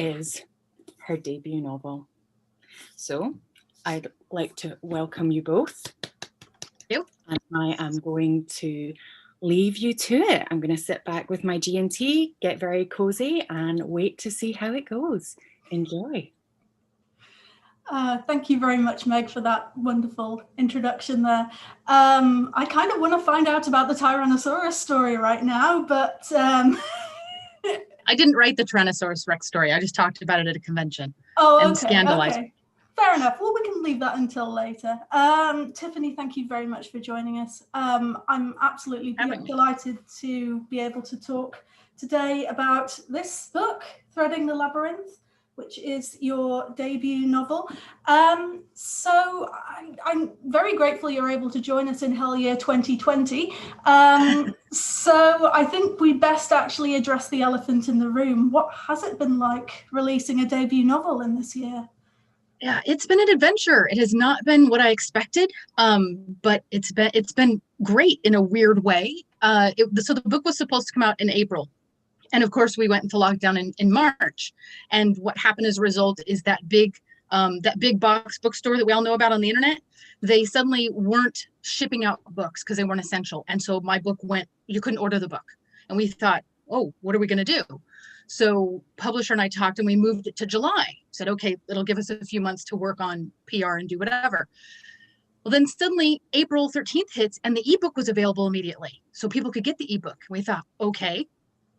is her debut novel. So I'd like to welcome you both. Thank you. And I am going to leave you to it. I'm going to sit back with my G&T, get very cozy, and wait to see how it goes. Enjoy. Thank you very much, Meg, for that wonderful introduction there. I kind of want to find out about the Tyrannosaurus story right now, but... I didn't write the Tyrannosaurus Rex story. I just talked about it at a convention. Oh, and okay, scandalized. Okay. Fair enough. Well, we can leave that until later. Tiffani, thank you very much for joining us. I'm absolutely delighted to be able to talk today about this book, Threading the Labyrinth, which is your debut novel. So I'm very grateful you're able to join us in Hell Year 2020. So I think we best actually address the elephant in the room. What has it been like releasing a debut novel in this year? Yeah, it's been an adventure. It has not been what I expected, but it's been great in a weird way. So the book was supposed to come out in April. And of course, we went into lockdown in March. And what happened as a result is that big box bookstore that we all know about on the internet, they suddenly weren't shipping out books because they weren't essential. And so my book you couldn't order the book. And we thought, oh, what are we going to do? So publisher and I talked and we moved it to July. Said, okay, it'll give us a few months to work on PR and do whatever. Well, then suddenly April 13th hits and the ebook was available immediately. So people could get the ebook. We thought, okay,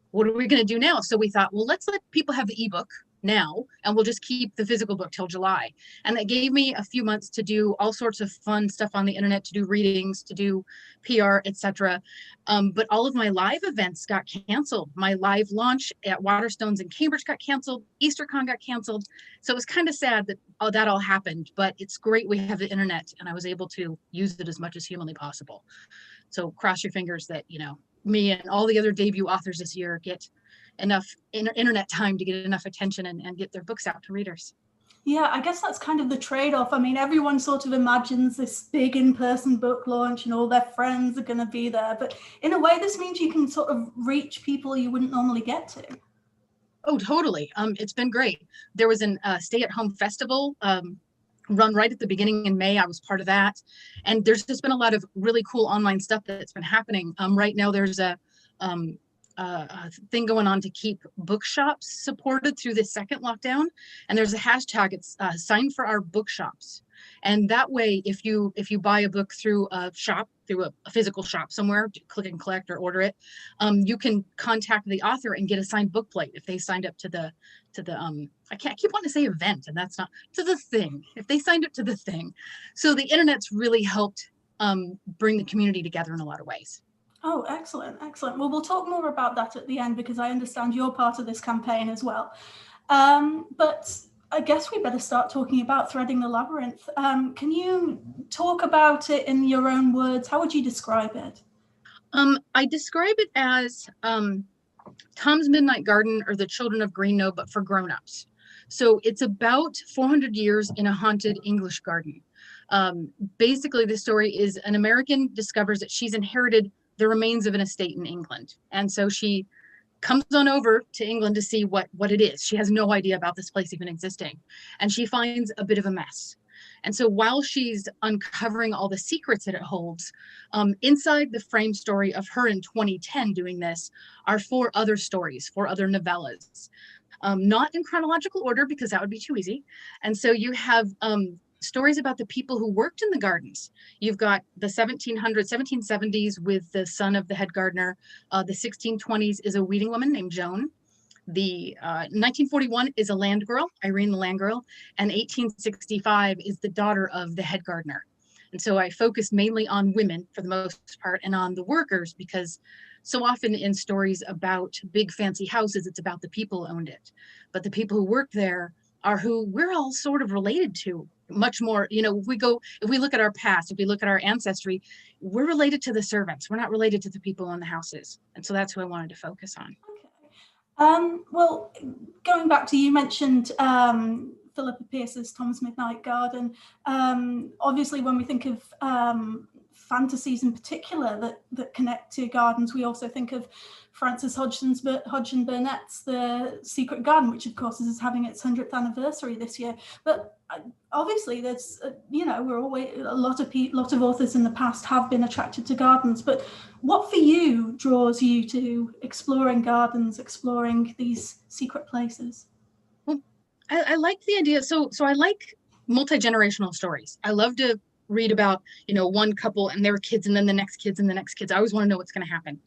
what are we going to do now? So we thought, well, let's let people have the ebook now, and we'll just keep the physical book till July. And that gave me a few months to do all sorts of fun stuff on the internet, to do readings, to do PR, etc. But all of my live events got canceled. My live launch at Waterstones in Cambridge got canceled. EasterCon got canceled. So it was kind of sad that that all happened, but it's great we have the internet, and I was able to use it as much as humanly possible. So cross your fingers that, me and all the other debut authors this year get enough internet time to get enough attention and get their books out to readers. Yeah, I guess that's kind of the trade-off. I mean, everyone sort of imagines this big in-person book launch and all their friends are going to be there. But in a way, this means you can sort of reach people you wouldn't normally get to. Oh, totally. It's been great. There was a stay-at-home festival run right at the beginning in May. I was part of that. And there's just been a lot of really cool online stuff that's been happening. Right now, there's a thing going on to keep bookshops supported through the second lockdown. And there's a hashtag, it's sign for our bookshops. And that way, if you buy a book through a shop, through a physical shop somewhere, click and collect or order it, you can contact the author and get a signed book plate if they signed up to the I keep wanting to say event, and that's not, to the thing, if they signed up to the thing. So the internet's really helped bring the community together in a lot of ways. Oh, excellent, excellent. Well, we'll talk more about that at the end because I understand you're part of this campaign as well. But I guess we better start talking about Threading the Labyrinth. Can you talk about it in your own words? How would you describe it? I describe it as Tom's Midnight Garden or The Children of Green, but for grown-ups. So it's about 400 years in a haunted English garden. Basically, the story is an American discovers that she's inherited the remains of an estate in England. And so she comes on over to England to see what it is. She has no idea about this place even existing. And she finds a bit of a mess. And so while she's uncovering all the secrets that it holds, inside the frame story of her in 2010 doing this are four other stories, four other novellas. Not in chronological order because that would be too easy. And so you have stories about the people who worked in the gardens. You've got the 1770s with the son of the head gardener. The 1620s is a weeding woman named Joan. The 1941 is a land girl, Irene the land girl, and 1865 is the daughter of the head gardener. And so I focus mainly on women for the most part and on the workers because so often in stories about big fancy houses, it's about the people who owned it. But the people who worked there are who we're all sort of related to much more. If we look at our past, if we look at our ancestry, we're related to the servants. We're not related to the people in the houses. And so that's who I wanted to focus on. Okay. Well, going back to, you mentioned Philippa Pearce's Tom's Midnight Garden. Obviously, when we think of fantasies in particular that connect to gardens. We also think of Frances Hodgson Burnett's The Secret Garden, which of course is having its 100th anniversary this year. But obviously there's, we're always, a lot of authors in the past have been attracted to gardens, but what for you draws you to exploring gardens, exploring these secret places? Well, I like the idea. So I like multi-generational stories. I love to read about, one couple and their kids and then the next kids and the next kids. I always want to know what's going to happen.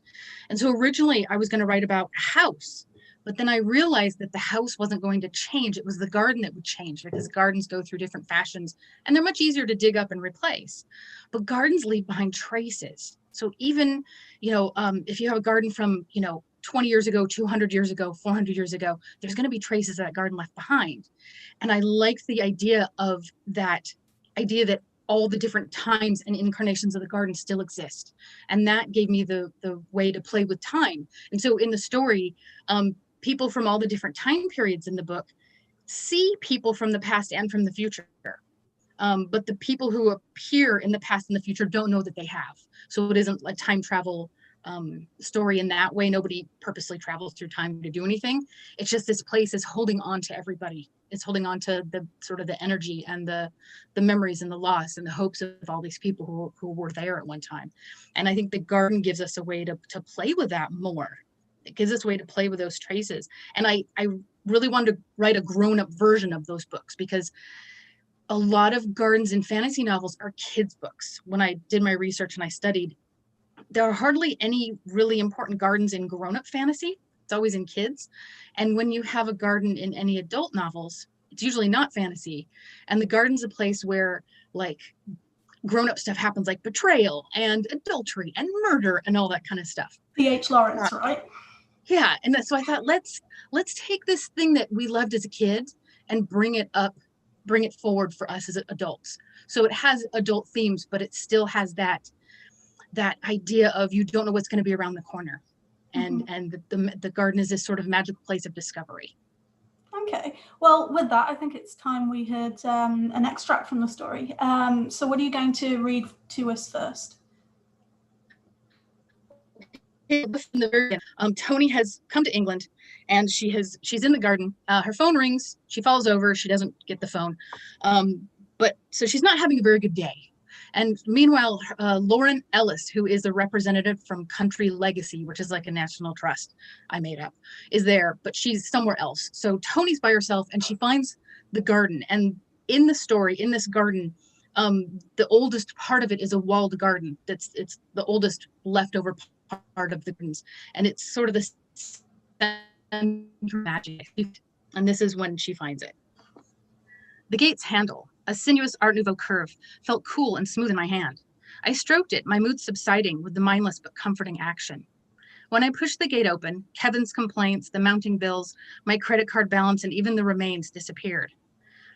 And so originally I was going to write about a house, but then I realized that the house wasn't going to change. It was the garden that would change, because gardens go through different fashions and they're much easier to dig up and replace. But gardens leave behind traces. So even, if you have a garden from, 20 years ago, 200 years ago, 400 years ago, there's going to be traces of that garden left behind. And I like the idea that all the different times and incarnations of the garden still exist. And that gave me the way to play with time. And so in the story, people from all the different time periods in the book see people from the past and from the future. But the people who appear in the past and the future don't know that they have. So it isn't a time travel story in that way. Nobody purposely travels through time to do anything. It's just this place is holding on to everybody. It's holding on to the sort of the energy and the memories and the loss and the hopes of all these people who were there at one time. And I think the garden gives us a way to play with that more. It gives us a way to play with those traces. And I really wanted to write a grown-up version of those books, because a lot of gardens in fantasy novels are kids' books. When I did my research and I studied, there are hardly any really important gardens in grown-up fantasy. It's always in kids. And when you have a garden in any adult novels, it's usually not fantasy. And the garden's a place where grown-up stuff happens, like betrayal and adultery and murder and all that kind of stuff. P.H. Lawrence, right? Yeah. And so I thought, let's take this thing that we loved as a kid and bring it forward for us as adults. So it has adult themes, but it still has that idea of you don't know what's going to be around the corner. And the garden is this sort of magical place of discovery. Okay, well, with that, I think it's time we heard an extract from the story. So what are you going to read to us first? Tony has come to England, and she's in the garden. Her phone rings. She falls over. She doesn't get the phone. But so she's not having a very good day. And meanwhile, Lauren Ellis, who is a representative from Country Legacy, which is like a national trust I made up, is there, but she's somewhere else. So Tony's by herself, and she finds the garden. And in the story, in this garden, the oldest part of it is a walled garden. It's the oldest leftover part of the gardens. And it's sort of the magic. And this is when she finds it. The gate's handle, a sinuous Art Nouveau curve, felt cool and smooth in my hand. I stroked it, my mood subsiding with the mindless but comforting action. When I pushed the gate open, Kevin's complaints, the mounting bills, my credit card balance, and even the remains disappeared.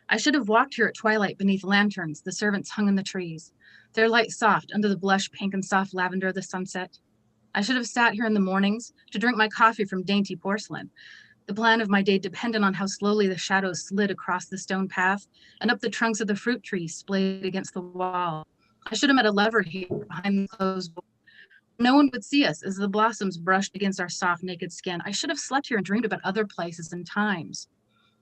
I should have walked here at twilight beneath lanterns the servants hung in the trees, their light soft under the blush pink and soft lavender of the sunset. I should have sat here in the mornings to drink my coffee from dainty porcelain. The plan of my day depended on how slowly the shadows slid across the stone path and up the trunks of the fruit trees splayed against the wall. I should have met a lover here behind the closed door. No one would see us as the blossoms brushed against our soft, naked skin. I should have slept here and dreamed about other places and times.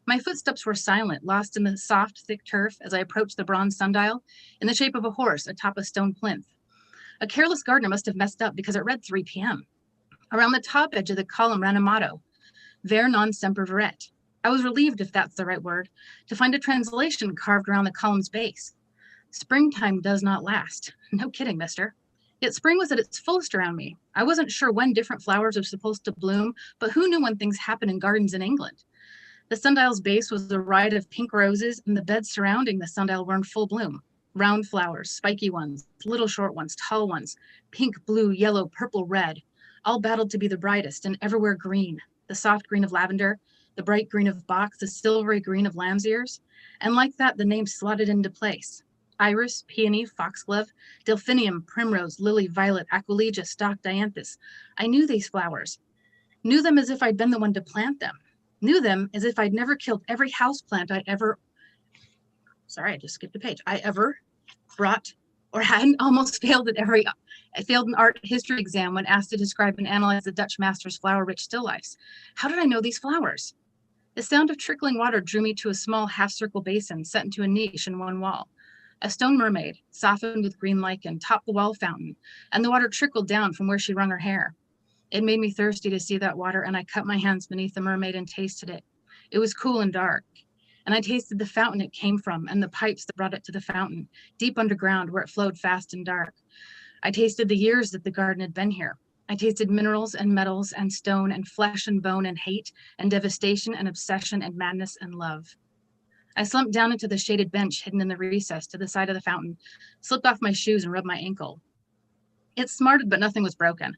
My footsteps were silent, lost in the soft, thick turf as I approached the bronze sundial in the shape of a horse atop a stone plinth. A careless gardener must have messed up because it read 3 p.m. Around the top edge of the column ran a motto, Ver non semper veret. I was relieved, if that's the right word, to find a translation carved around the column's base. Springtime does not last. No kidding, mister. Yet spring was at its fullest around me. I wasn't sure when different flowers were supposed to bloom, but who knew when things happen in gardens in England? The sundial's base was a riot of pink roses, and the beds surrounding the sundial were in full bloom. Round flowers, spiky ones, little short ones, tall ones, pink, blue, yellow, purple, red, all battled to be the brightest, and everywhere green. The soft green of lavender, the bright green of box, the silvery green of lamb's ears. And like that, the names slotted into place. Iris, peony, foxglove, delphinium, primrose, lily, violet, aquilegia, stock, dianthus. I knew these flowers. Knew them as if I'd been the one to plant them. Knew them as if I'd never killed every house plant I ever brought or hadn't almost failed I failed an art history exam when asked to describe and analyze the Dutch master's flower-rich still lifes. How did I know these flowers? The sound of trickling water drew me to a small half-circle basin set into a niche in one wall. A stone mermaid, softened with green lichen, topped the wall fountain, and the water trickled down from where she wrung her hair. It made me thirsty to see that water, and I cut my hands beneath the mermaid and tasted it. It was cool and dark, and I tasted the fountain it came from and the pipes that brought it to the fountain, deep underground where it flowed fast and dark. I tasted the years that the garden had been here. I tasted minerals and metals and stone and flesh and bone and hate and devastation and obsession and madness and love. I slumped down into the shaded bench hidden in the recess to the side of the fountain, slipped off my shoes and rubbed my ankle. It smarted, but nothing was broken.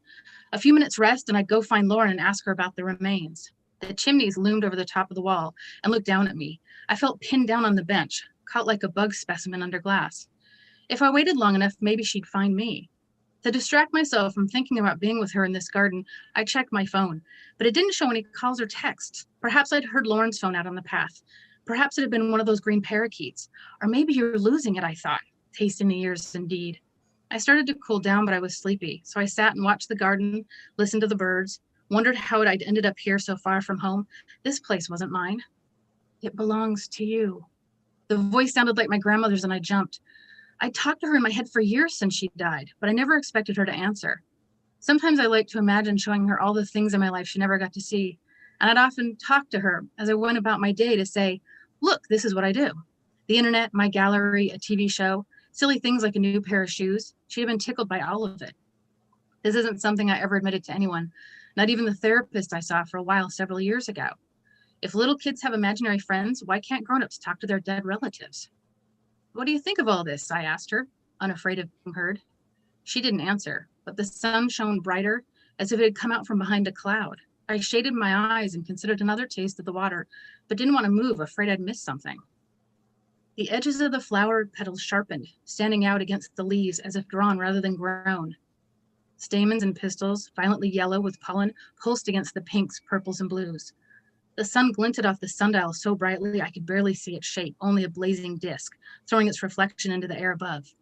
A few minutes rest and I'd go find Lauren and ask her about the remains. The chimneys loomed over the top of the wall and looked down at me. I felt pinned down on the bench, caught like a bug specimen under glass. If I waited long enough, maybe she'd find me. To distract myself from thinking about being with her in this garden, I checked my phone, but it didn't show any calls or texts. Perhaps I'd heard Lauren's phone out on the path. Perhaps it had been one of those green parakeets. Or maybe you're losing it, I thought, tasting the years indeed. I started to cool down, but I was sleepy, so I sat and watched the garden, listened to the birds, wondered how I'd ended up here so far from home. This place wasn't mine. It belongs to you. The voice sounded like my grandmother's and I jumped. I talked to her in my head for years since she died, but I never expected her to answer. Sometimes I like to imagine showing her all the things in my life she never got to see. And I'd often talk to her as I went about my day to say, look, this is what I do. The internet, my gallery, a TV show, silly things like a new pair of shoes. She'd have been tickled by all of it. This isn't something I ever admitted to anyone, not even the therapist I saw for a while several years ago. If little kids have imaginary friends, why can't grown-ups talk to their dead relatives? What do you think of all this? I asked her, unafraid of being heard. She didn't answer, but the sun shone brighter as if it had come out from behind a cloud. I shaded my eyes and considered another taste of the water, but didn't want to move, afraid I'd miss something. The edges of the flower petals sharpened, standing out against the leaves as if drawn rather than grown. Stamens and pistils, violently yellow with pollen, pulsed against the pinks, purples, and blues. The sun glinted off the sundial so brightly I could barely see its shape, only a blazing disk, throwing its reflection into the air above.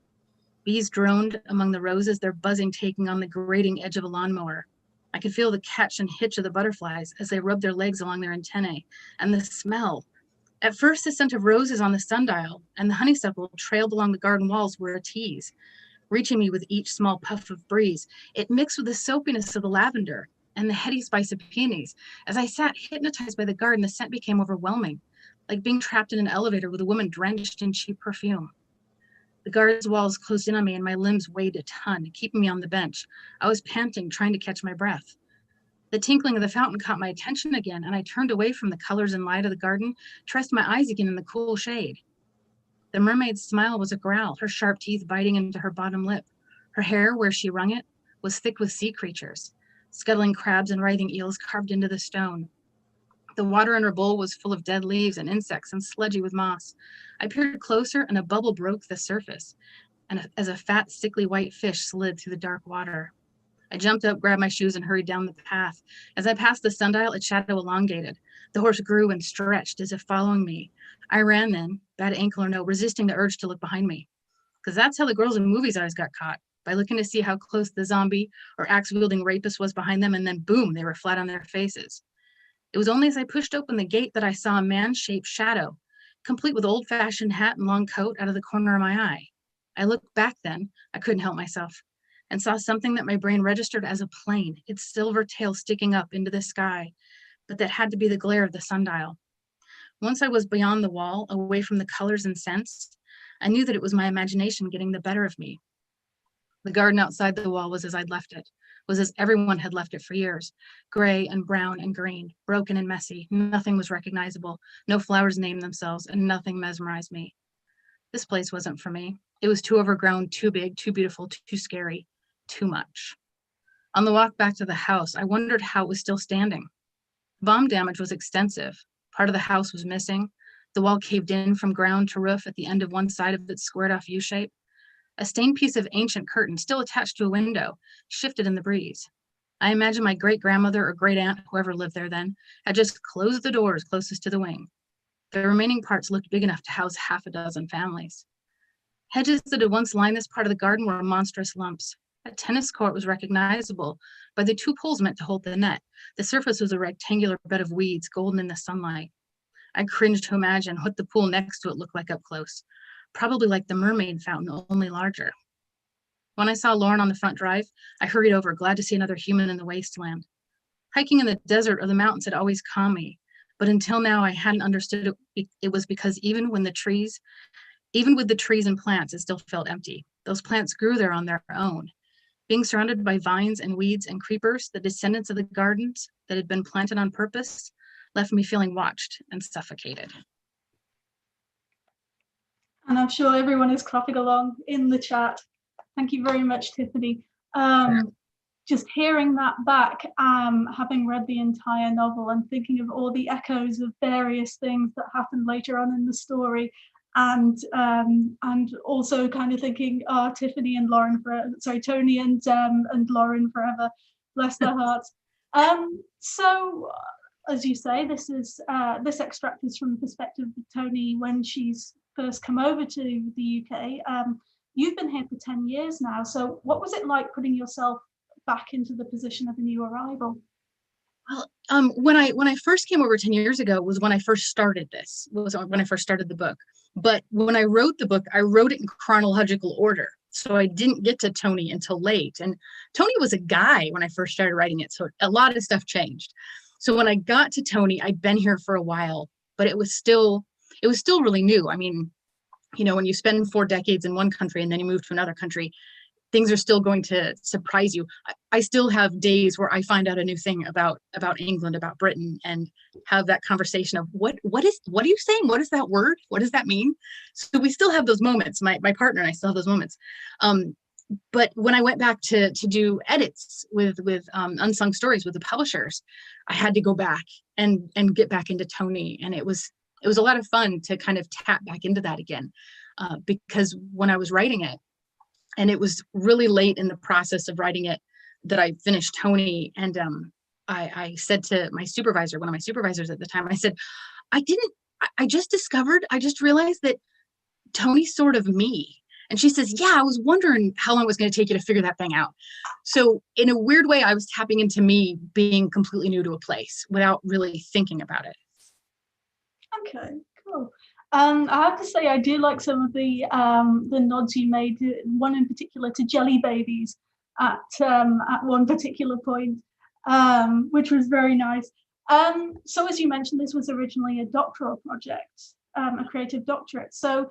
Bees droned among the roses, their buzzing taking on the grating edge of a lawnmower. I could feel the catch and hitch of the butterflies as they rubbed their legs along their antennae, and the smell. At first, the scent of roses on the sundial and the honeysuckle trailed along the garden walls were a tease, reaching me with each small puff of breeze. It mixed with the soapiness of the lavender and the heady spice of peonies. As I sat hypnotized by the garden, the scent became overwhelming, like being trapped in an elevator with a woman drenched in cheap perfume. The garden's walls closed in on me and my limbs weighed a ton, keeping me on the bench. I was panting, trying to catch my breath. The tinkling of the fountain caught my attention again, and I turned away from the colors and light of the garden to rest my eyes again in the cool shade. The mermaid's smile was a growl, her sharp teeth biting into her bottom lip. Her hair, where she wrung it, was thick with sea creatures, scuttling crabs and writhing eels carved into the stone. The water in her bowl was full of dead leaves and insects and sludgy with moss. I peered closer, and a bubble broke the surface, and as a fat, sickly white fish slid through the dark water. I jumped up, grabbed my shoes, and hurried down the path. As I passed the sundial, its shadow elongated. The horse grew and stretched as if following me. I ran then, bad ankle or no, resisting the urge to look behind me. Because that's how the girls in movies always got caught, by looking to see how close the zombie or axe-wielding rapist was behind them, and then boom, they were flat on their faces. It was only as I pushed open the gate that I saw a man-shaped shadow, complete with old-fashioned hat and long coat, out of the corner of my eye. I looked back then, I couldn't help myself, and saw something that my brain registered as a plane, its silver tail sticking up into the sky, but that had to be the glare of the sundial. Once I was beyond the wall, away from the colors and scents, I knew that it was my imagination getting the better of me. The garden outside the wall was as I'd left it, was as everyone had left it for years, gray and brown and green, broken and messy. Nothing was recognizable, no flowers named themselves, and nothing mesmerized me. This place wasn't for me. It was too overgrown, too big, too beautiful, too scary. Too much. On the walk back to the house, I wondered how it was still standing. Bomb damage was extensive. Part of the house was missing. The wall caved in from ground to roof at the end of one side of its squared-off U-shape. A stained piece of ancient curtain, still attached to a window, shifted in the breeze. I imagine my great-grandmother or great-aunt, whoever lived there then, had just closed the doors closest to the wing. The remaining parts looked big enough to house half a dozen families. Hedges that had once lined this part of the garden were monstrous lumps. A tennis court was recognizable by the 2 poles meant to hold the net. The surface was a rectangular bed of weeds, golden in the sunlight. I cringed to imagine what the pool next to it looked like up close. Probably like the mermaid fountain, only larger. When I saw Lauren on the front drive, I hurried over, glad to see another human in the wasteland. Hiking in the desert or the mountains had always calmed me, but until now I hadn't understood it was because even with the trees and plants, it still felt empty. Those plants grew there on their own. Being surrounded by vines and weeds and creepers, the descendants of the gardens that had been planted on purpose, left me feeling watched and suffocated. And I'm sure everyone is clapping along in the chat. Thank you very much, Tiffani. Just hearing that back, having read the entire novel and thinking of all the echoes of various things that happened later on in the story, and also kind of thinking, oh, Tony and Lauren Lauren forever, bless their hearts. So, as you say, this extract is from the perspective of Tony when she's first come over to the UK. You've been here for 10 years now. So what was it like putting yourself back into the position of a new arrival? Well, when I first came over 10 years ago was when I first started the book. But when I wrote the book, I wrote it in chronological order. So I didn't get to Tony until late. And Tony was a guy when I first started writing it. So a lot of stuff changed. So when I got to Tony, I'd been here for a while, but it was still really new. I mean, you know, when you spend 4 decades in one country and then you move to another country, things are still going to surprise you. I still have days where I find out a new thing about England, about Britain, and have that conversation of what are you saying? What is that word? What does that mean? So we still have those moments. My partner and I still have those moments. But when I went back to do edits with Unsung Stories with the publishers, I had to go back and get back into Tony, and it was a lot of fun to kind of tap back into that again, because when I was writing it, and it was really late in the process of writing it that I finished Tony, and I said to my supervisor, one of my supervisors at the time, I said, I just realized that Tony's sort of me. And she says, yeah, I was wondering how long it was going to take you to figure that thing out. So in a weird way, I was tapping into me being completely new to a place without really thinking about it. Okay, cool. I have to say, I do like some of the nods you made, one in particular to jelly babies at one particular point, which was very nice. So as you mentioned, this was originally a doctoral project, a creative doctorate. So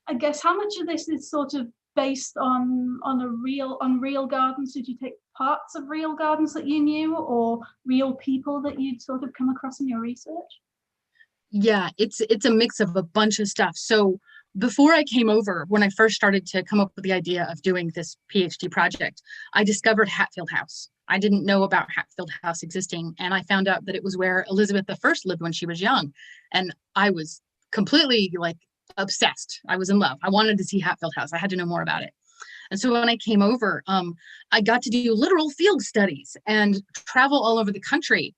I guess how much of this is sort of based on real gardens? Did you take parts of real gardens that you knew, or real people that you'd sort of come across in your research? Yeah, it's a mix of a bunch of stuff. So before I came over, when I first started to come up with the idea of doing this PhD project, I discovered Hatfield House. I didn't know about Hatfield House existing, and I found out that it was where Elizabeth I lived when she was young. And I was completely obsessed. I was in love. I wanted to see Hatfield House. I had to know more about it. And so when I came over, I got to do literal field studies and travel all over the country.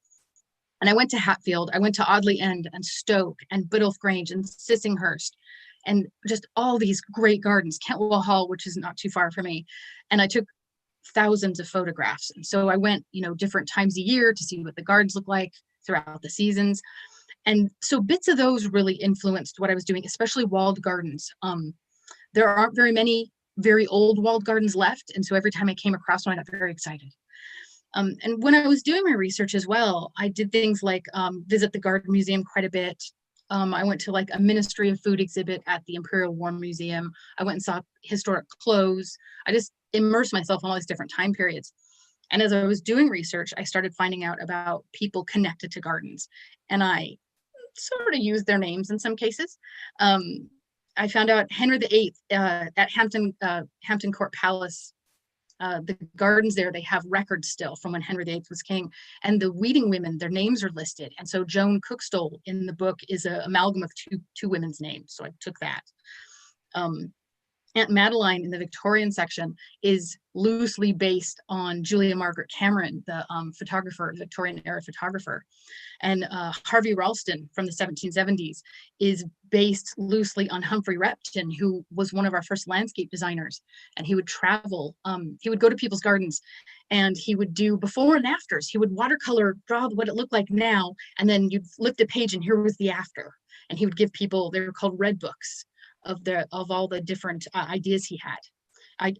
And I went to Hatfield, I went to Audley End and Stoke and Biddulph Grange and Sissinghurst, and just all these great gardens, Kentwell Hall, which is not too far from me. And I took thousands of photographs. And so I went, different times a year to see what the gardens look like throughout the seasons. And so bits of those really influenced what I was doing, especially walled gardens. There aren't very many very old walled gardens left. And so every time I came across one, I got very excited. And when I was doing my research as well, I did things like visit the Garden Museum quite a bit. I went to a Ministry of Food exhibit at the Imperial War Museum. I went and saw historic clothes. I just immersed myself in all these different time periods. And as I was doing research, I started finding out about people connected to gardens. And I sort of used their names in some cases. I found out Henry VIII at Hampton Court Palace. The gardens there, they have records still from when Henry VIII was king, and the weeding women, their names are listed. And so Joan Cookstole in the book is an amalgam of two women's names. So I took that. Aunt Madeline in the Victorian section is loosely based on Julia Margaret Cameron, the photographer, Victorian era photographer. And Harvey Ralston from the 1770s is based loosely on Humphrey Repton, who was one of our first landscape designers. And he would travel, he would go to people's gardens and he would do before and afters. He would watercolor, draw what it looked like now, and then you'd lift a page and here was the after. And he would give people, they were called red books of all the different ideas he had.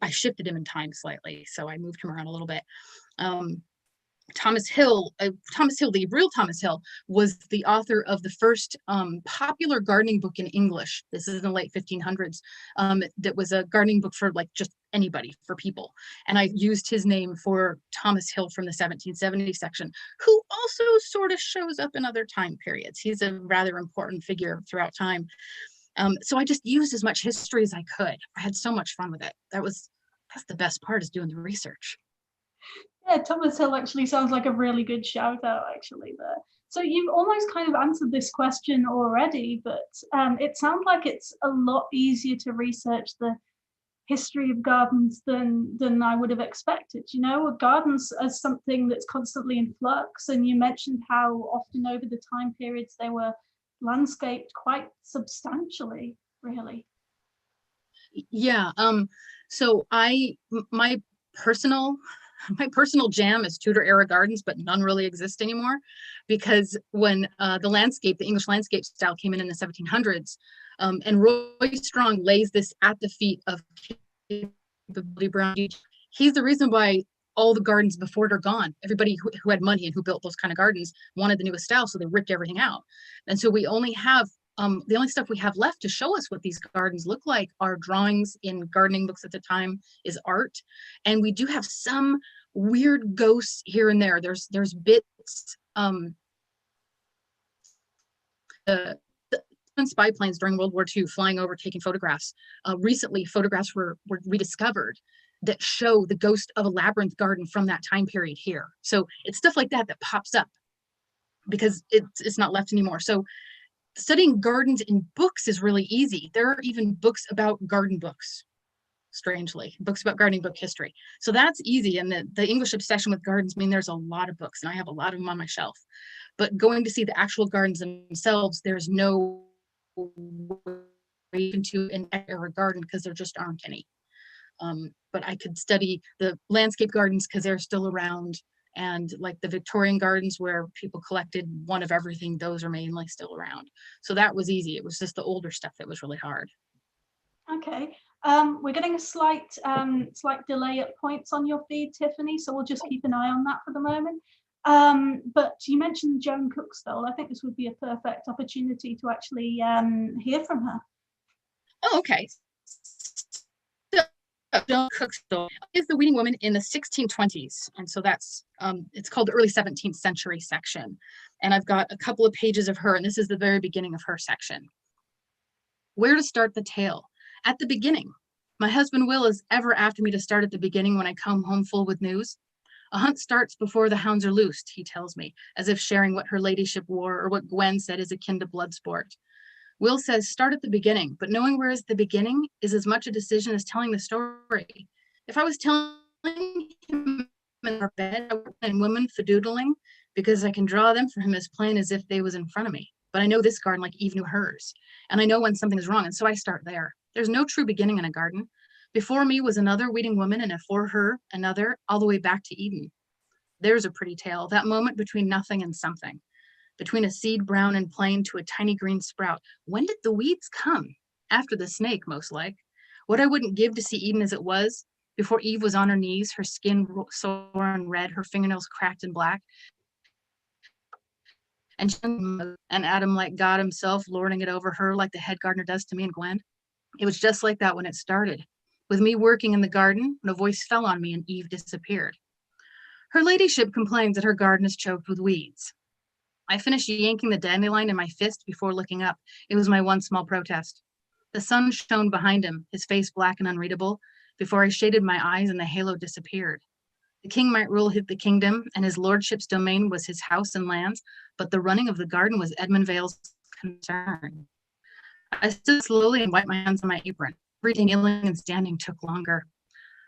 I shifted him in time slightly, so I moved him around a little bit. Thomas Hill, the real Thomas Hill, was the author of the first popular gardening book in English. This is in the late 1500s. That was a gardening book for like just anybody, for people. And I used his name for Thomas Hill from the 1770 section, who also sort of shows up in other time periods. He's a rather important figure throughout time. So I just used as much history as I could. I had so much fun with it. That's the best part, is doing the research. Yeah, Thomas Hill actually sounds like a really good shout out actually there. So you've almost kind of answered this question already, but it sounds like it's a lot easier to research the history of gardens than I would have expected. You know, gardens as something that's constantly in flux, and you mentioned how often over the time periods they were landscaped quite substantially, really. Yeah. So my personal jam is Tudor era gardens, but none really exist anymore, because when the English landscape style came in the 1700s, and Roy Strong lays this at the feet of Brown. He's the reason why all the gardens before it are gone. Everybody who had money and who built those kind of gardens wanted the newest style, so they ripped everything out. And so we only have, the only stuff we have left to show us what these gardens look like are drawings in gardening books at the time, is art. And we do have some weird ghosts here and there. There's bits, spy planes during World War II flying over, taking photographs. Recently, photographs were rediscovered that show the ghost of a labyrinth garden from that time period here. So it's stuff like that that pops up because it's not left anymore. So studying gardens in books is really easy. There are even books about garden books, strangely, books about gardening book history. So that's easy. And the English obsession with gardens, I mean, there's a lot of books and I have a lot of them on my shelf. But going to see the actual gardens themselves, there's no way into an era garden because there just aren't any. But I could study the landscape gardens because they're still around, and like the Victorian gardens where people collected one of everything, those are mainly still around. So that was easy. It was just the older stuff that was really hard. Okay, we're getting a slight delay at points on your feed, Tiffani, so we'll just keep an eye on that for the moment. But you mentioned Joan Cookstall. I think this would be a perfect opportunity to actually hear from her. Oh, okay. Joan Cookstall is the weeding woman in the 1620s, and so that's it's called the early 17th century section, and I've got a couple of pages of her, and this is the very beginning of her section. Where to start the tale? At the beginning. My husband Will is ever after me to start at the beginning when I come home full with news. A hunt starts before the hounds are loosed, he tells me, as if sharing what her ladyship wore or what Gwen said is akin to blood sport. Will says, start at the beginning, but knowing where is the beginning is as much a decision as telling the story. If I was telling him in our bed and women fadoodling, because I can draw them for him as plain as if they was in front of me. But I know this garden like Eve knew hers, and I know when something is wrong, and so I start there. There's no true beginning in a garden. Before me was another weeding woman, and before her, another, all the way back to Eden. There's a pretty tale, that moment between nothing and something. Between a seed brown and plain to a tiny green sprout. When did the weeds come? After the snake, most like. What I wouldn't give to see Eden as it was, before Eve was on her knees, her skin sore and red, her fingernails cracked and black. And Adam like God himself, lording it over her like the head gardener does to me and Gwen. It was just like that when it started. With me working in the garden, when a voice fell on me and Eve disappeared. Her ladyship complains that her garden is choked with weeds. I finished yanking the dandelion in my fist before looking up. It was my one small protest. The sun shone behind him, his face black and unreadable, before I shaded my eyes and the halo disappeared. The king might rule the kingdom, and his lordship's domain was his house and lands, but the running of the garden was Edmund Vale's concern. I stood slowly and wiped my hands on my apron. day kneeling and standing took longer.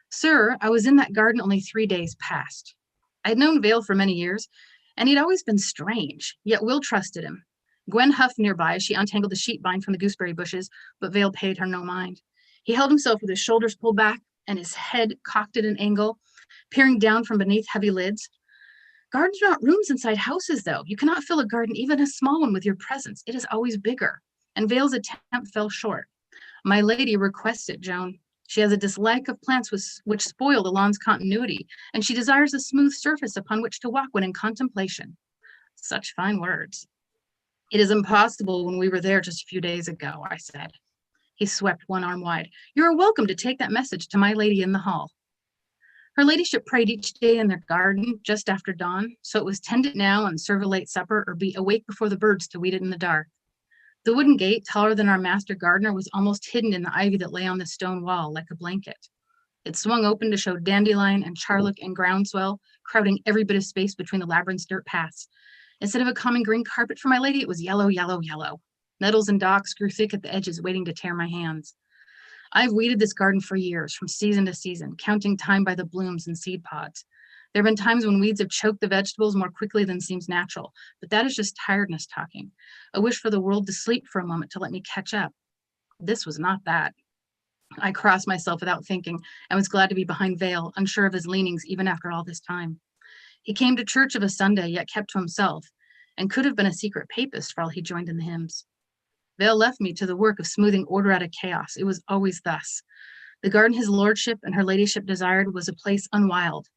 Sir, I was in that garden only 3 days past. I had known Vale for many years, and he'd always been strange, yet Will trusted him. Gwen huffed nearby as she untangled the sheep vine from the gooseberry bushes, but Vale paid her no mind. He held himself with his shoulders pulled back and his head cocked at an angle, peering down from beneath heavy lids. Gardens are not rooms inside houses, though. You cannot fill a garden, even a small one, with your presence. It is always bigger. And Vale's attempt fell short. My lady requests it, Joan. She has a dislike of plants which spoil the lawn's continuity, and she desires a smooth surface upon which to walk when in contemplation. Such fine words. It is impossible when we were there just a few days ago, I said. He swept one arm wide. You are welcome to take that message to my lady in the hall. Her ladyship prayed each day in their garden just after dawn, so it was tend it now and serve a late supper or be awake before the birds to weed it in the dark. The wooden gate, taller than our master gardener, was almost hidden in the ivy that lay on the stone wall like a blanket. It swung open to show dandelion and charlock and groundswell, crowding every bit of space between the labyrinth's dirt paths. Instead of a common green carpet for my lady, it was yellow, yellow, yellow. Nettles and docks grew thick at the edges, waiting to tear my hands. I've weeded this garden for years, from season to season, counting time by the blooms and seed pods. There have been times when weeds have choked the vegetables more quickly than seems natural, but that is just tiredness talking. A wish for the world to sleep for a moment to let me catch up. This was not that. I crossed myself without thinking and was glad to be behind Vale, unsure of his leanings even after all this time. He came to church of a Sunday, yet kept to himself, and could have been a secret papist for all he joined in the hymns. Vale left me to the work of smoothing order out of chaos. It was always thus. The garden his lordship and her ladyship desired was a place unwild,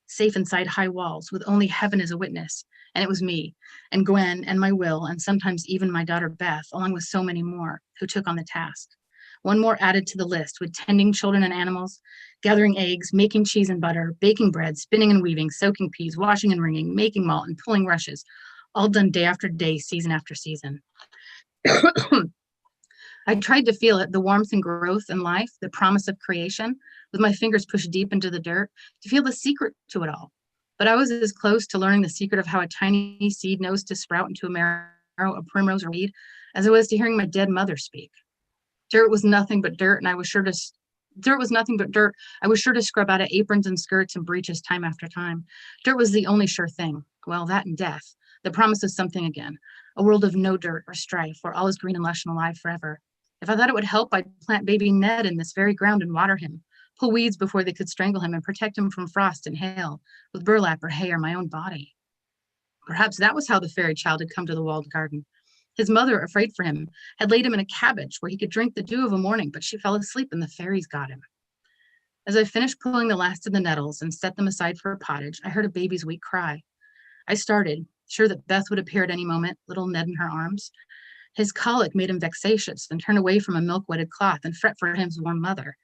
safe inside high walls, with only heaven as a witness. And it was me, and Gwen, and my Will, and sometimes even my daughter Beth, along with so many more, who took on the task. One more added to the list, with tending children and animals, gathering eggs, making cheese and butter, baking bread, spinning and weaving, soaking peas, washing and wringing, making malt, and pulling rushes, all done day after day, season after season. I tried to feel it, the warmth and growth and life, the promise of creation, with my fingers pushed deep into the dirt, to feel the secret to it all. But I was as close to learning the secret of how a tiny seed knows to sprout into a marrow, a primrose, or weed, as I was to hearing my dead mother speak. Dirt was nothing but dirt, and I was sure to scrub out of aprons and skirts and breeches time after time. Dirt was the only sure thing. Well, that and death, the promise of something again, a world of no dirt or strife, where all is green and lush and alive forever. If I thought it would help, I'd plant baby Ned in this very ground and water him, pull weeds before they could strangle him, and protect him from frost and hail with burlap or hay or my own body. Perhaps that was how the fairy child had come to the walled garden. His mother, afraid for him, had laid him in a cabbage where he could drink the dew of a morning, but she fell asleep and the fairies got him. As I finished pulling the last of the nettles and set them aside for a pottage, I heard a baby's weak cry. I started, sure that Beth would appear at any moment, little Ned in her arms. His colic made him vexatious and turn away from a milk-wetted cloth and fret for his warm mother.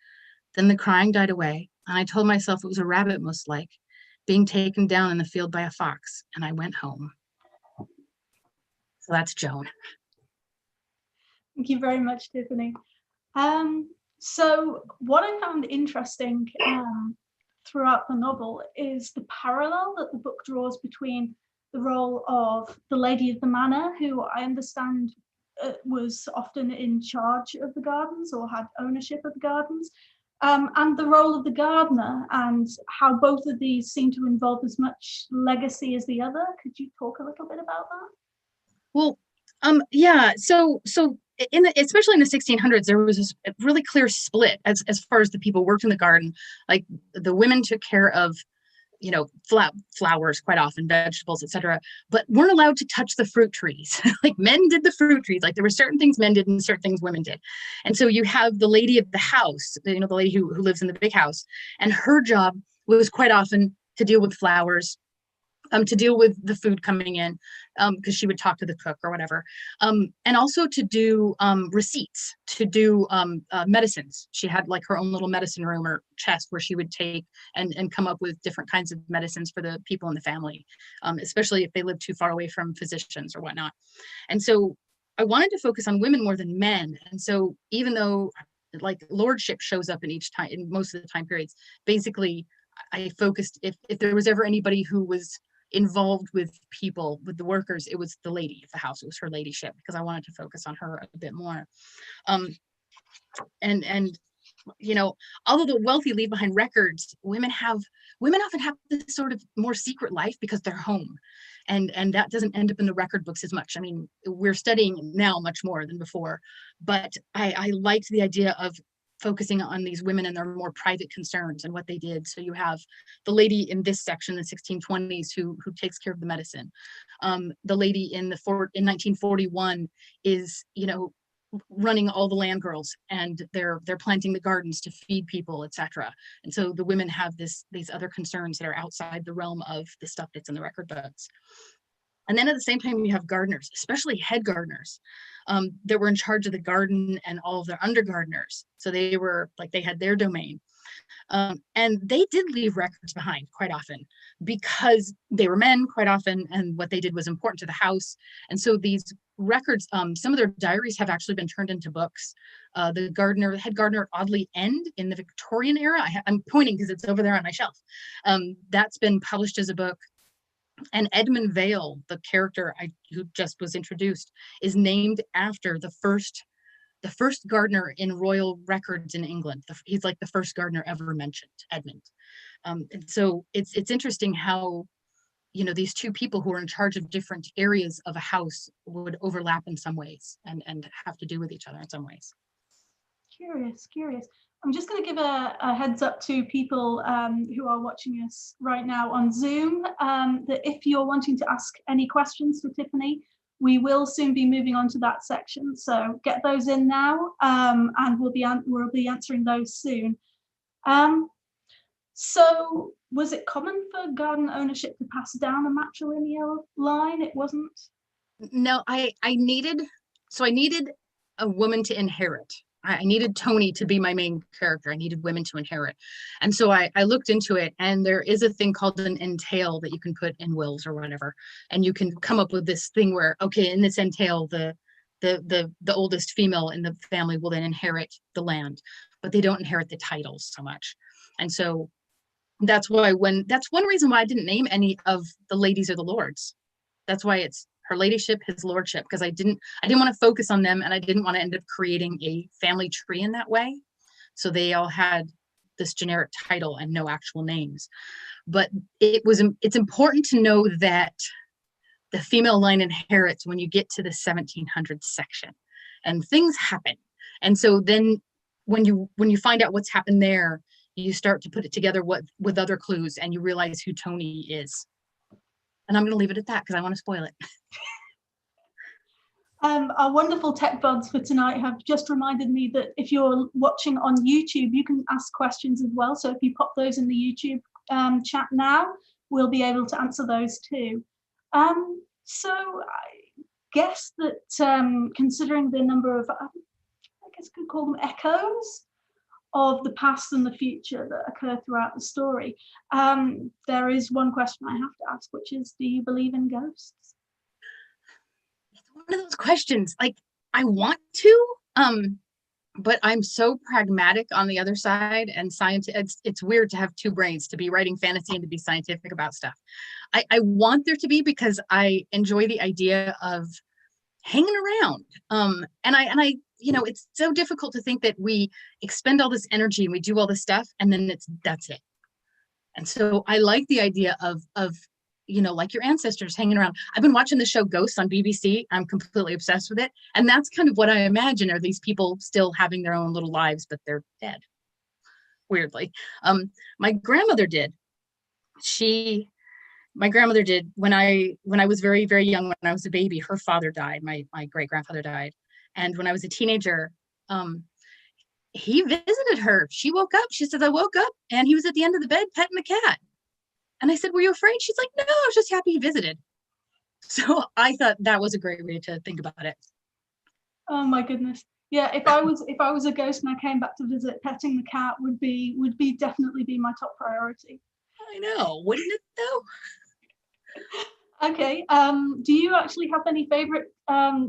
Then the crying died away, and I told myself it was a rabbit most like, being taken down in the field by a fox, and I went home. So that's Joan. Thank you very much, Tiffany. So what I found interesting throughout the novel is the parallel that the book draws between the role of the lady of the manor, who I understand was often in charge of the gardens or had ownership of the gardens, and the role of the gardener, and how both of these seem to involve as much legacy as the other. Could you talk a little bit about that? Well, yeah. So especially in the 1600s, there was a really clear split as far as the people worked in the garden. Like the women took care of, flowers quite often, vegetables, etc., but weren't allowed to touch the fruit trees. Like men did the fruit trees. Like there were certain things men did and certain things women did. And so you have the lady of the house, the lady who lives in the big house, and her job was quite often to deal with flowers, to deal with the food coming in, because she would talk to the cook or whatever, and also to do receipts, to do medicines. She had like her own little medicine room or chest where she would take and come up with different kinds of medicines for the people in the family, especially if they lived too far away from physicians or whatnot. And so I wanted to focus on women more than men. And so even though like lordship shows up in most of the time periods, basically I focused, if there was ever anybody who was involved with people, with the workers, it was the lady of the house. It was her ladyship, because I wanted to focus on her a bit more. And although the wealthy leave behind records, women often have this sort of more secret life because they're home. And that doesn't end up in the record books as much. I mean, we're studying now much more than before, but I liked the idea of focusing on these women and their more private concerns and what they did. So you have the lady in this section, the 1620s, who takes care of the medicine. The lady in 1941 is, running all the land girls, and they're planting the gardens to feed people, etc. And so the women have these other concerns that are outside the realm of the stuff that's in the record books. And then at the same time, you have gardeners, especially head gardeners, that were in charge of the garden and all of their under gardeners. So they had their domain. And they did leave records behind quite often because they were men quite often, and what they did was important to the house. And so these records, some of their diaries have actually been turned into books. The head gardener at Audley End in the Victorian era, I'm pointing because it's over there on my shelf. That's been published as a book. And Edmund Vale, the character who just was introduced, is named after the first gardener in royal records in England. He's like the first gardener ever mentioned, Edmund. And so it's interesting how, these two people who are in charge of different areas of a house would overlap in some ways and have to do with each other in some ways. Curious. I'm just going to give a heads up to people who are watching us right now on Zoom, that if you're wanting to ask any questions for Tiffani, we will soon be moving on to that section. So get those in now, and we'll be answering those soon. So was it common for garden ownership to pass down a matrilineal line? It wasn't? No, I needed a woman to inherit. I needed Tony to be my main character. I needed women to inherit. And so I looked into it, and there is a thing called an entail that you can put in wills or whatever. And you can come up with this thing where, okay, in this entail, the oldest female in the family will then inherit the land, but they don't inherit the titles so much. And so that's one reason why I didn't name any of the ladies or the lords. That's why it's her ladyship, his lordship, because I didn't want to focus on them, and I didn't want to end up creating a family tree in that way. So they all had this generic title and no actual names. But it's important to know that the female line inherits when you get to the 1700s section, and things happen. And so then when you find out what's happened there, you start to put it together with other clues, and you realize who Tony is. And I'm going to leave it at that because I want to spoil it. Our wonderful tech buds for tonight have just reminded me that if you're watching on YouTube, you can ask questions as well. So if you pop those in the YouTube chat now, we'll be able to answer those too. So I guess that considering the number of, I guess I could call them echoes of the past and the future that occur throughout the story, there is one question I have to ask, which is, do you believe in ghosts? It's one of those questions, like, I want to, but I'm so pragmatic on the other side, and it's weird to have two brains, to be writing fantasy and to be scientific about stuff. I want there to be, because I enjoy the idea of hanging around, and I it's so difficult to think that we expend all this energy and we do all this stuff and then that's it. And so I like the idea of like your ancestors hanging around. I've been watching the show Ghosts on BBC. I'm completely obsessed with it, and that's kind of what I imagine are these people still having their own little lives, but they're dead, weirdly. My grandmother did when I was very, very young. When I was a baby, her father died. My great grandfather died. And when I was a teenager, he visited her. She woke up. She said, I woke up and he was at the end of the bed petting the cat. And I said, were you afraid? She's like, no, I was just happy he visited. So I thought that was a great way to think about it. Oh my goodness. Yeah, if I was a ghost and I came back to visit, petting the cat would definitely be my top priority. I know, wouldn't it though? Okay, do you actually have any favorite,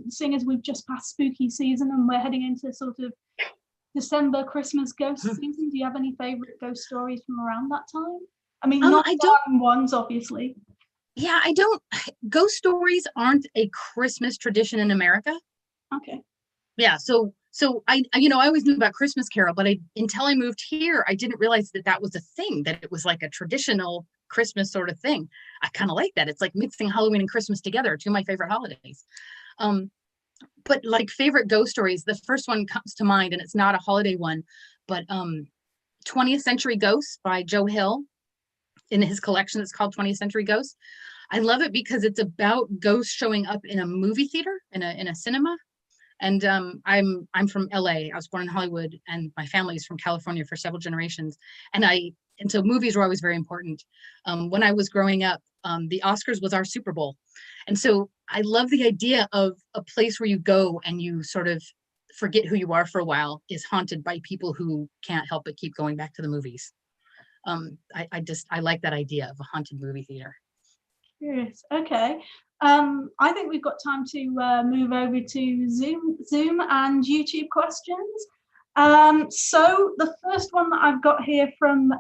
seeing as we've just passed spooky season and we're heading into sort of December, Christmas ghost season, do you have any favorite ghost stories from around that time? I mean, not garden ones, obviously. Yeah, I don't. Ghost stories aren't a Christmas tradition in America. Okay. Yeah, so So I always knew about Christmas Carol, but until I moved here, I didn't realize that that was a thing, that it was like a traditional Christmas sort of thing. I kind of like that. It's like mixing Halloween and Christmas together, two of my favorite holidays. But like favorite ghost stories, the first one comes to mind, and it's not a holiday one, but 20th Century Ghosts by Joe Hill. In his collection, it's called 20th Century Ghosts. I love it because it's about ghosts showing up in a movie theater, in a cinema. And I'm from LA. I was born in Hollywood, and my family is from California for several generations. And so movies were always very important. When I was growing up, the Oscars was our Super Bowl. And so I love the idea of a place where you go and you sort of forget who you are for a while is haunted by people who can't help but keep going back to the movies. I like that idea of a haunted movie theater. Yes. Okay. I think we've got time to move over to Zoom and YouTube questions. So the first one that I've got here from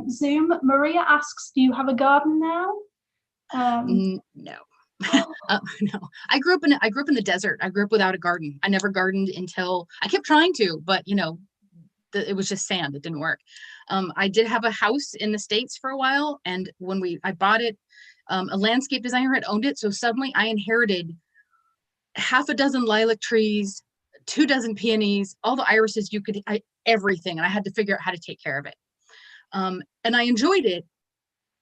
Zoom, Maria asks, "Do you have a garden now?" No. No. I grew up in the desert. I grew up without a garden. I never gardened until I kept trying to, but it was just sand. It didn't work. I did have a house in the States for a while, and when I bought it, a landscape designer had owned it. So suddenly I inherited half a dozen lilac trees, 24 peonies, all the irises everything. And I had to figure out how to take care of it. And I enjoyed it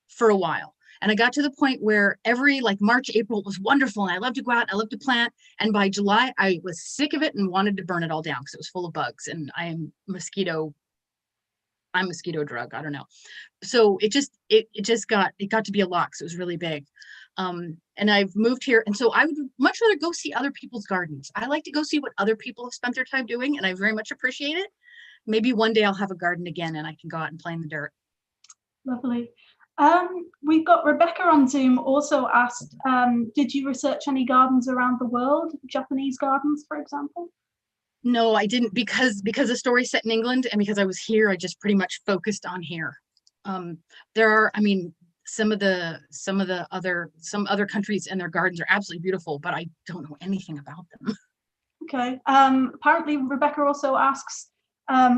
for a while. And I got to the point where every March, April was wonderful. And I loved to go out, I loved to plant. And by July, I was sick of it and wanted to burn it all down because it was full of bugs. And I'm mosquito drug. I don't know. So it got to be a lot because it was really big. And I've moved here. And so I would much rather go see other people's gardens. I like to go see what other people have spent their time doing. And I very much appreciate it. Maybe one day I'll have a garden again and I can go out and play in the dirt. Lovely. We've got Rebecca on Zoom also asked, did you research any gardens around the world, Japanese gardens, for example? No, I didn't, because the story's set in England, and because I was here, I just pretty much focused on here. There are, some other countries and their gardens are absolutely beautiful, but I don't know anything about them. Okay. Apparently, Rebecca also asks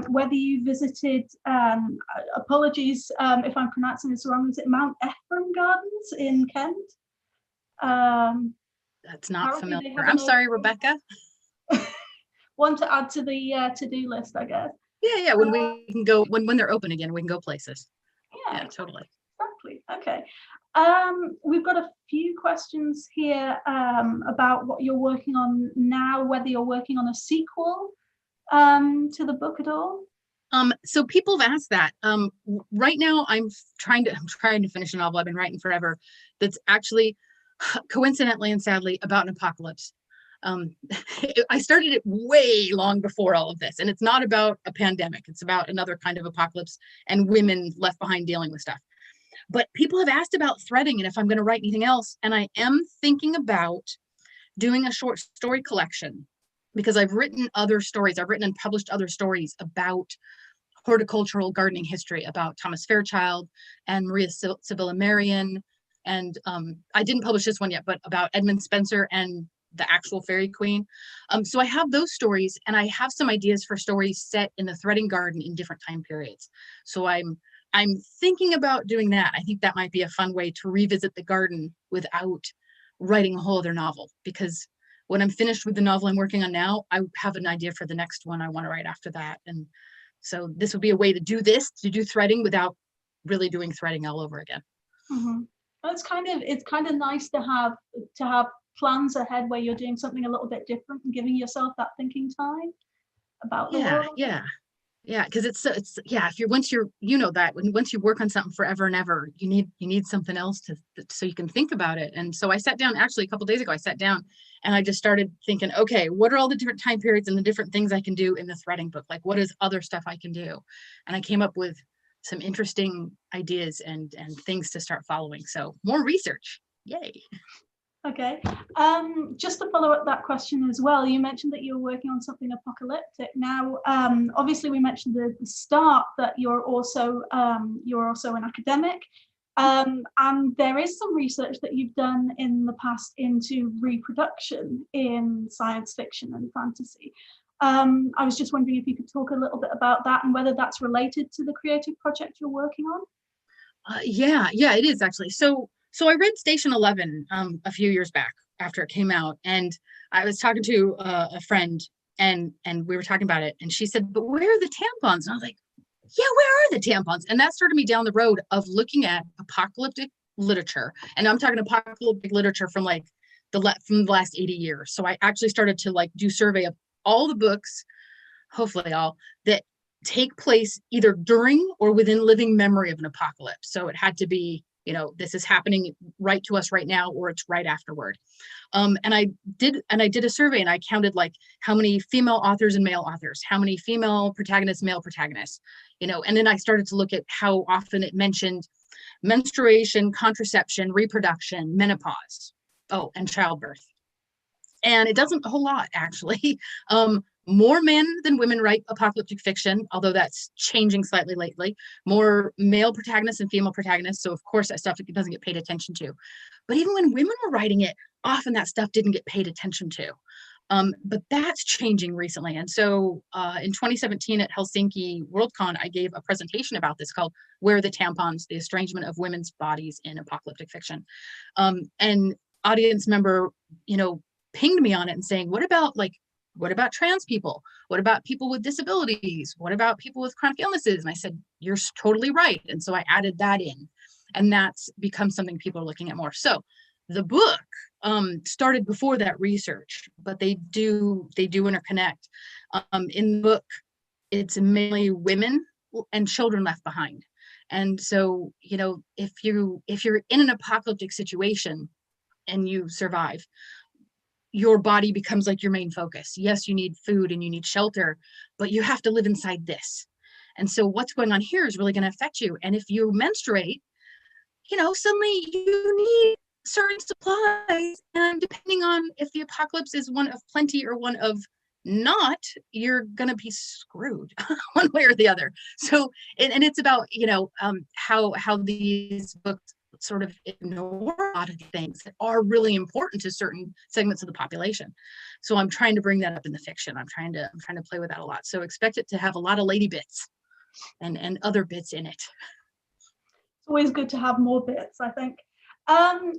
whether you visited, apologies if I'm pronouncing this wrong, is it Mount Ephraim Gardens in Kent? That's not familiar. I'm sorry, Rebecca. One to add to the to-do list, I guess. Yeah. When we can go, when they're open again, we can go places. Yeah, totally. Exactly. Okay. We've got a few questions here about what you're working on now, whether you're working on a sequel to the book at all. So people have asked that. Right now I'm trying to finish a novel I've been writing forever that's actually, coincidentally and sadly, about an apocalypse. I started it way long before all of this, and it's not about a pandemic. It's about another kind of apocalypse and women left behind dealing with stuff. But people have asked about threading and if I'm going to write anything else. And I am thinking about doing a short story collection because I've written other stories. I've written and published other stories about horticultural gardening history, about Thomas Fairchild and Maria Sibylla Marion. And I didn't publish this one yet, but about Edmund Spenser and the actual fairy queen. So I have those stories, and I have some ideas for stories set in the threading garden in different time periods. So I'm thinking about doing that. I think that might be a fun way to revisit the garden without writing a whole other novel, because when I'm finished with the novel I'm working on now, I have an idea for the next one I want to write after that. And so this would be a way to do threading without really doing threading all over again. Mm-hmm. It's kind of nice to have plans ahead where you're doing something a little bit different and giving yourself that thinking time about the world. Yeah, because if you're once you work on something forever and ever, you need something else so you can think about it. And so I sat down, actually a couple of days ago, and I just started thinking, okay, what are all the different time periods and the different things I can do in the threading book? Like, what is other stuff I can do? And I came up with some interesting ideas and things to start following. So more research, yay. Okay, just to follow up that question as well, you mentioned that you were working on something apocalyptic. Now, obviously we mentioned at the start that you're also an academic, and there is some research that you've done in the past into reproduction in science fiction and fantasy. I was just wondering if you could talk a little bit about that and whether that's related to the creative project you're working on. Yeah, it is actually. So I read Station 11 a few years back after it came out, and I was talking to a friend, and we were talking about it, and she said, "But where are the tampons?" And I was like, "Yeah, where are the tampons?" And that started me down the road of looking at apocalyptic literature, and I'm talking apocalyptic literature from like from the last 80 years. So I actually started to like do survey of all the books, hopefully all, that take place either during or within living memory of an apocalypse. So it had to be, this is happening right to us right now, or it's right afterward. And I did a survey, and I counted like how many female authors and male authors, how many female protagonists, male protagonists, and then I started to look at how often it mentioned menstruation, contraception, reproduction, menopause, and childbirth. And it doesn't a whole lot, actually. More men than women write apocalyptic fiction, although that's changing slightly lately. More male protagonists and female protagonists. So of course that stuff doesn't get paid attention to. But even when women were writing it, often that stuff didn't get paid attention to. But that's changing recently. And so in 2017 at Helsinki Worldcon, I gave a presentation about this called "Where are the Tampons? The Estrangement of Women's Bodies in Apocalyptic Fiction." And audience member, pinged me on it and saying, what about trans people? What about people with disabilities? What about people with chronic illnesses? And I said, you're totally right. And so I added that in, and that's become something people are looking at more. So the book started before that research, but they do interconnect. In the book, it's mainly women and children left behind. And so, if you're in an apocalyptic situation and you survive, your body becomes like your main focus. Yes, you need food and you need shelter, but you have to live inside this. And so what's going on here is really going to affect you. And if you menstruate, suddenly you need certain supplies. And depending on if the apocalypse is one of plenty or one of not, you're going to be screwed one way or the other. So, and it's about, how these books sort of ignore a lot of things that are really important to certain segments of the population. So I'm trying to bring that up in the fiction. I'm trying to play with that a lot. So expect it to have a lot of lady bits and other bits in it. It's always good to have more bits, I think.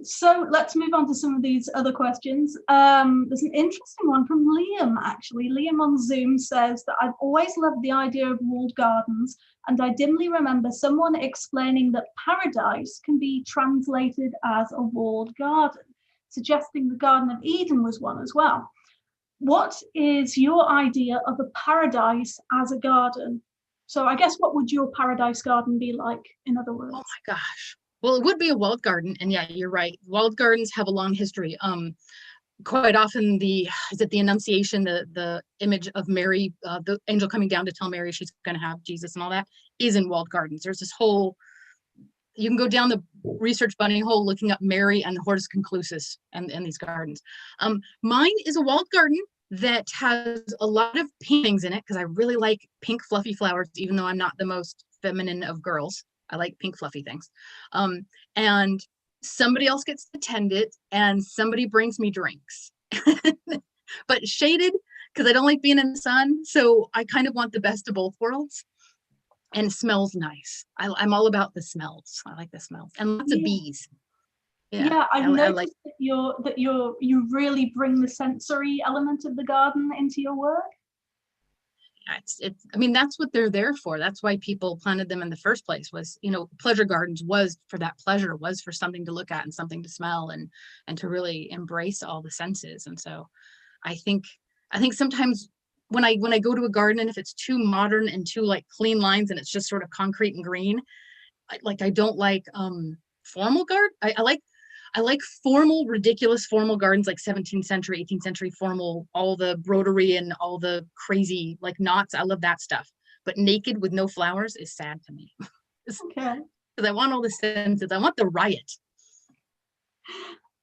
So let's move on to some of these other questions. There's an interesting one from Liam, actually. Liam on Zoom says that I've always loved the idea of walled gardens, and I dimly remember someone explaining that paradise can be translated as a walled garden, suggesting the Garden of Eden was one as well. What is your idea of a paradise as a garden? So I guess what would your paradise garden be like, in other words? Oh my gosh. Well, it would be a walled garden. And yeah, you're right. Walled gardens have a long history. Quite often the Annunciation, the image of Mary, the angel coming down to tell Mary she's going to have Jesus and all that, is in walled gardens. There's this whole, you can go down the research bunny hole looking up Mary and the Hortus Conclusus and these gardens. Mine is a walled garden that has a lot of pink things in it, because I really like pink fluffy flowers, even though I'm not the most feminine of girls. I like pink fluffy things. And somebody else gets to tend it, and somebody brings me drinks. But shaded, because I don't like being in the sun. So I kind of want the best of both worlds. And it smells nice. I'm all about the smells. I like the smells. And lots of bees. Yeah, I've noticed that you really bring the sensory element of the garden into your work. I mean, that's what they're there for. That's why people planted them in the first place, was, pleasure gardens was for that pleasure, was for something to look at and something to smell and to really embrace all the senses. And so I think sometimes when I go to a garden, and if it's too modern and too like clean lines and it's just sort of concrete and green, I don't like formal garden. I like formal, ridiculous formal gardens, like 17th century, 18th century formal, all the broderie and all the crazy like knots. I love that stuff. But naked with no flowers is sad to me. Okay. Because I want all the senses. I want the riot.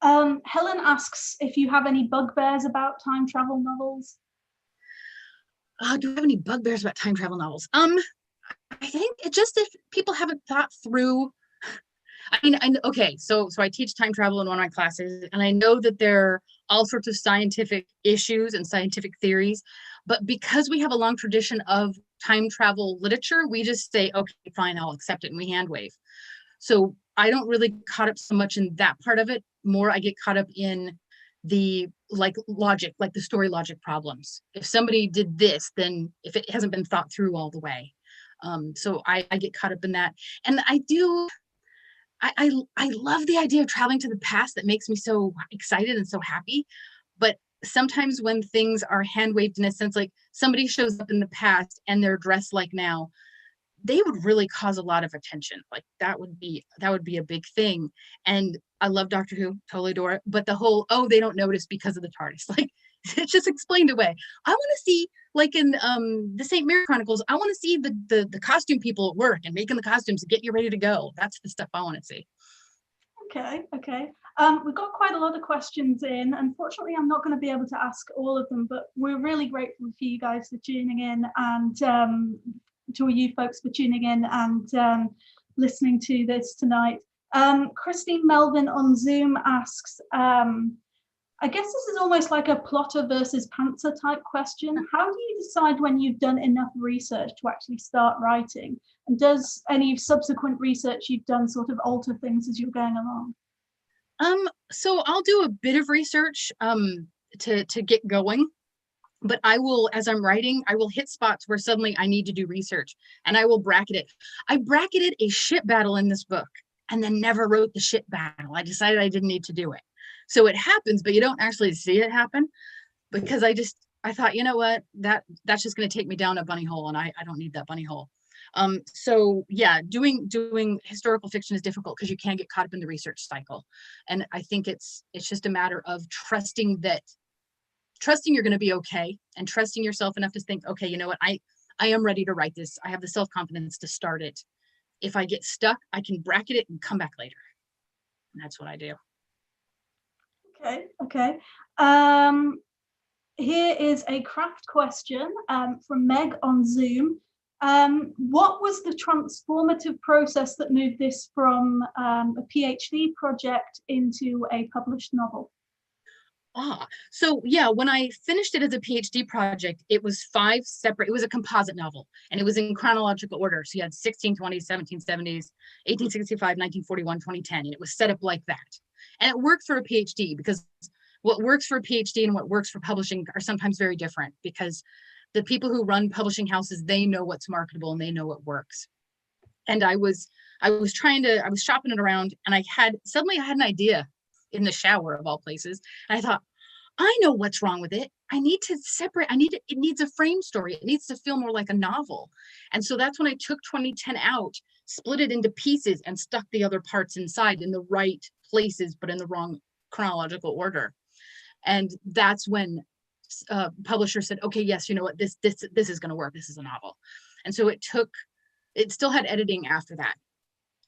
Helen asks if you have any bugbears about time travel novels. Do I have any bugbears about time travel novels? I think it's just if people haven't thought through. I mean, okay, so I teach time travel in one of my classes, and I know that there all sorts of scientific issues and scientific theories. But because we have a long tradition of time travel literature, we just say, okay, fine, I'll accept it, and we hand wave. So I don't really caught up so much in that part of it. More, I get caught up in the logic, like the story logic problems. If somebody did this, then if it hasn't been thought through all the way. So I get caught up in that. And I love the idea of traveling to the past. That makes me so excited and so happy. But sometimes when things are hand waved in a sense, like somebody shows up in the past and they're dressed like now, they would really cause a lot of attention. Like that would be a big thing. And I love Doctor Who, totally adore it. But the whole, oh, they don't notice because of the TARDIS, like it's just explained away. I want to see, like in the St. Mary Chronicles, I want to see the costume people at work and making the costumes and get you ready to go. That's the stuff I want to see. Okay. We've got quite a lot of questions in. Unfortunately, I'm not going to be able to ask all of them, but we're really grateful for you guys for tuning in, and to you folks for tuning in and listening to this tonight. Christine Melvin on Zoom asks, I guess this is almost like a plotter versus pantser type question. How do you decide when you've done enough research to actually start writing? And does any subsequent research you've done sort of alter things as you're going along? So I'll do a bit of research to get going. But I will, as I'm writing, I will hit spots where suddenly I need to do research, and I will bracket it. I bracketed a ship battle in this book and then never wrote the ship battle. I decided I didn't need to do it. So it happens, but you don't actually see it happen, because I thought, you know what, that's just going to take me down a bunny hole, and I don't need that bunny hole. So yeah, doing historical fiction is difficult because you can't get caught up in the research cycle. And I think it's just a matter of trusting you're going to be okay, and trusting yourself enough to think, okay, you know what, I am ready to write this. I have the self-confidence to start it. If I get stuck, I can bracket it and come back later. And that's what I do. Okay. Here is a craft question from Meg on Zoom. What was the transformative process that moved this from a PhD project into a published novel? So yeah, when I finished it as a PhD project, it was it was a composite novel, and it was in chronological order. So you had 1620s, 1770s, 1865, 1941, 2010, and it was set up like that. And it worked for a PhD, because what works for a PhD and what works for publishing are sometimes very different, because the people who run publishing houses, they know what's marketable and they know what works. And I was shopping it around, and suddenly I had an idea in the shower of all places. And I thought, I know what's wrong with it. I need to separate. It needs a frame story. It needs to feel more like a novel. And so that's when I took 2010 out, split it into pieces, and stuck the other parts inside in the right places, but in the wrong chronological order. And that's when publisher said, okay, yes, you know what, this is going to work. This is a novel. And so it still had editing after that.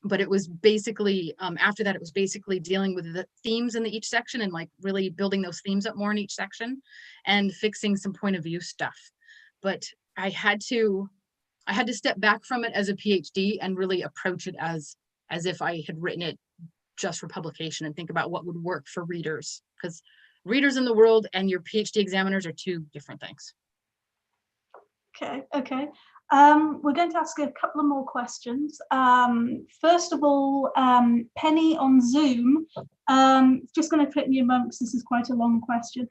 But it was basically, after that, it was basically dealing with the themes in each section, and like really building those themes up more in each section, and fixing some point of view stuff. But I had to step back from it as a PhD and really approach it as if I had written it just for publication, and think about what would work for readers, because readers in the world and your PhD examiners are two different things. Okay. We're going to ask a couple of more questions. First of all, Penny on Zoom, just going to take me a moment because this is quite a long question.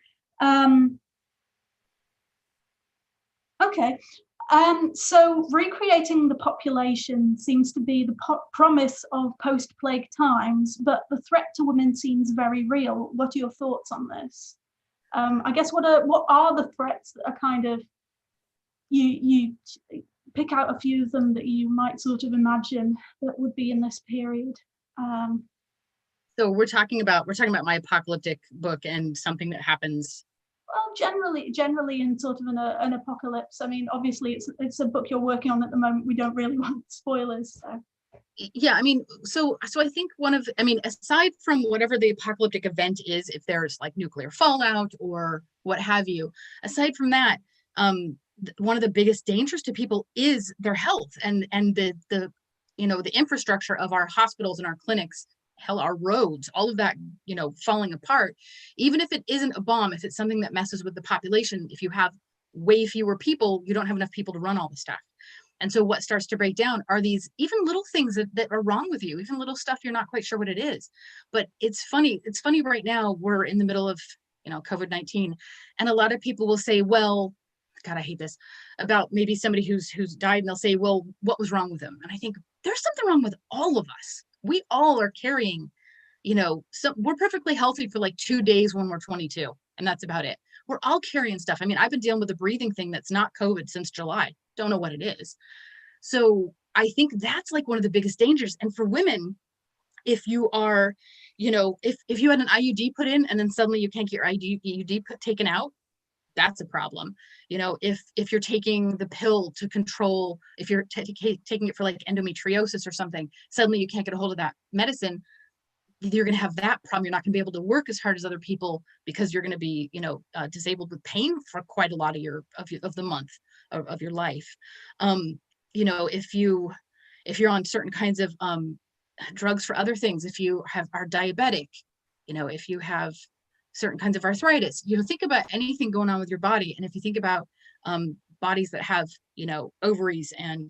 Okay, so recreating the population seems to be the promise of post-plague times, but the threat to women seems very real. What are your thoughts on this? I guess what are the threats that are kind of, you pick out a few of them that you might sort of imagine that would be in this period. So we're talking about my apocalyptic book and something that happens. Well, generally in sort of an apocalypse. I mean, obviously it's a book you're working on at the moment. We don't really want spoilers. So. Yeah, I mean, so I think aside from whatever the apocalyptic event is, if there's like nuclear fallout or what have you, aside from that, one of the biggest dangers to people is their health, and the infrastructure of our hospitals and our clinics hell, our roads, all of that, falling apart, even if it isn't a bomb, if it's something that messes with the population, if you have way fewer people, you don't have enough people to run all the stuff. And so what starts to break down are these even little things that are wrong with you, even little stuff you're not quite sure what it is. But it's funny right now, we're in the middle of, COVID-19, and a lot of people will say, well, God, I hate this, about maybe somebody who's died, and they'll say, well, what was wrong with them? And I think there's something wrong with all of us. We all are carrying, we're perfectly healthy for like 2 days when we're 22, and that's about it. We're all carrying stuff. I mean, I've been dealing with a breathing thing that's not COVID since July. Don't know what it is. So I think that's like one of the biggest dangers. And for women, if you are, if you had an IUD put in and then suddenly you can't get your IUD taken out, that's a problem. If you're taking the pill to control, if you're taking it for like endometriosis or something, suddenly you can't get a hold of that medicine, you're going to have that problem. You're not going to be able to work as hard as other people because you're going to be, disabled with pain for quite a lot of the month of your life. If you're on certain kinds of drugs for other things, if you are diabetic, if you have certain kinds of arthritis, think about anything going on with your body. And if you think about bodies that have, ovaries and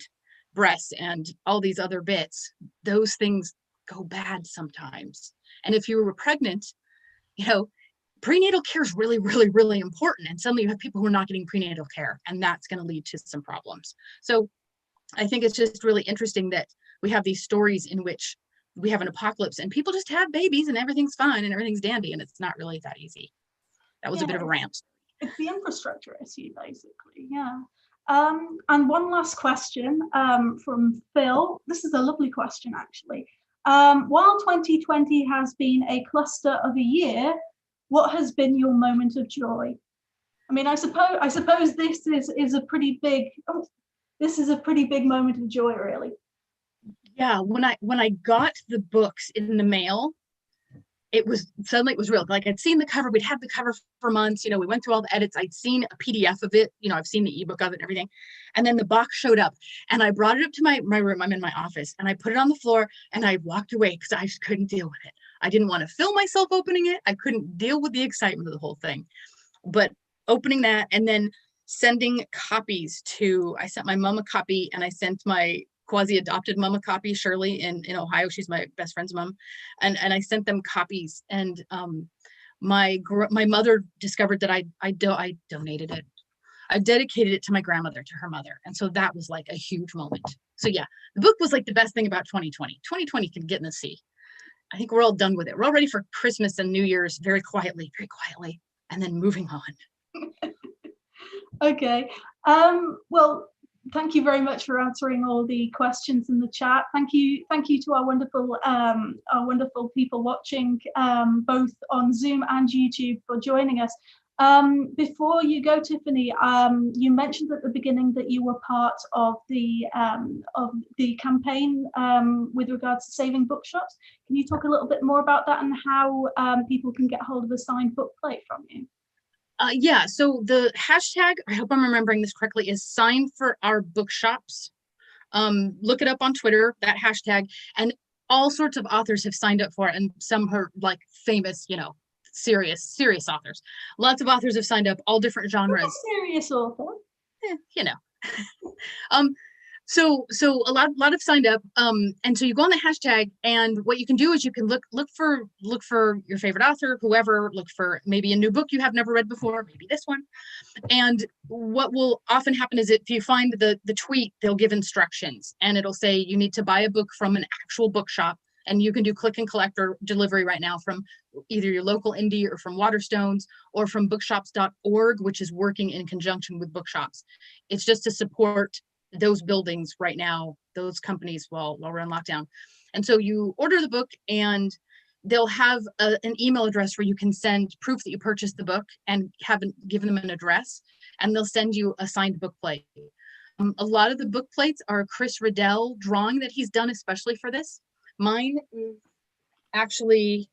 breasts and all these other bits, those things go bad sometimes. And if you were pregnant, prenatal care is really, really, really important. And suddenly you have people who are not getting prenatal care, and that's going to lead to some problems. So I think it's just really interesting that we have these stories in which we have an apocalypse and people just have babies and everything's fine and everything's dandy, and it's not really that easy. That was a bit of a rant. It's the infrastructure issue, basically. Yeah. And one last question from Phil. This is a lovely question, actually. While 2020 has been a cluster of a year, what has been your moment of joy? I mean, I suppose this is a pretty big. This is a pretty big moment of joy, really. Yeah, when I got the books in the mail, it was real. Like, I'd seen the cover, we'd had the cover for months, we went through all the edits, I'd seen a PDF of it, I've seen the ebook of it and everything. And then the box showed up and I brought it up to my room, I'm in my office, and I put it on the floor and I walked away because I just couldn't deal with it. I didn't want to film myself opening it. I couldn't deal with the excitement of the whole thing. But opening that and then sending copies I sent my mom a copy, and I sent my quasi-adopted mom a copy, Shirley in Ohio. She's my best friend's mom. And I sent them copies. And my mother discovered that I donated it. I dedicated it to my grandmother, to her mother. And so that was like a huge moment. So yeah, the book was like the best thing about 2020. 2020 can get in the sea. I think we're all done with it. We're all ready for Christmas and New Year's very quietly, and then moving on. Okay. Well, thank you very much for answering all the questions in the chat. Thank you to our wonderful people watching both on Zoom and YouTube for joining us. Before you go, Tiffani, you mentioned at the beginning that you were part of the campaign with regards to saving bookshops. Can you talk a little bit more about that and how people can get hold of a signed book plate from you? Yeah, so the hashtag, I hope I'm remembering this correctly, is Sign for Our Bookshops. Look it up on Twitter, that hashtag, and all sorts of authors have signed up for it, and some are like famous, serious authors. Lots of authors have signed up, all different genres. A serious author. So a lot have signed up, and so you go on the hashtag, and what you can do is you can look for your favorite author, whoever, look for maybe a new book you have never read before, maybe this one. And what will often happen is if you find the tweet, they'll give instructions, and it'll say you need to buy a book from an actual bookshop, and you can do click and collect or delivery right now from either your local indie or from Waterstones or from bookshops.org, which is working in conjunction with bookshops. It's just to support those buildings right now, those companies while we're in lockdown. And so you order the book, and they'll have an email address where you can send proof that you purchased the book and haven't given them an address, and they'll send you a signed book plate. A lot of the book plates are Chris Riddell drawing that he's done especially for this. Mine actually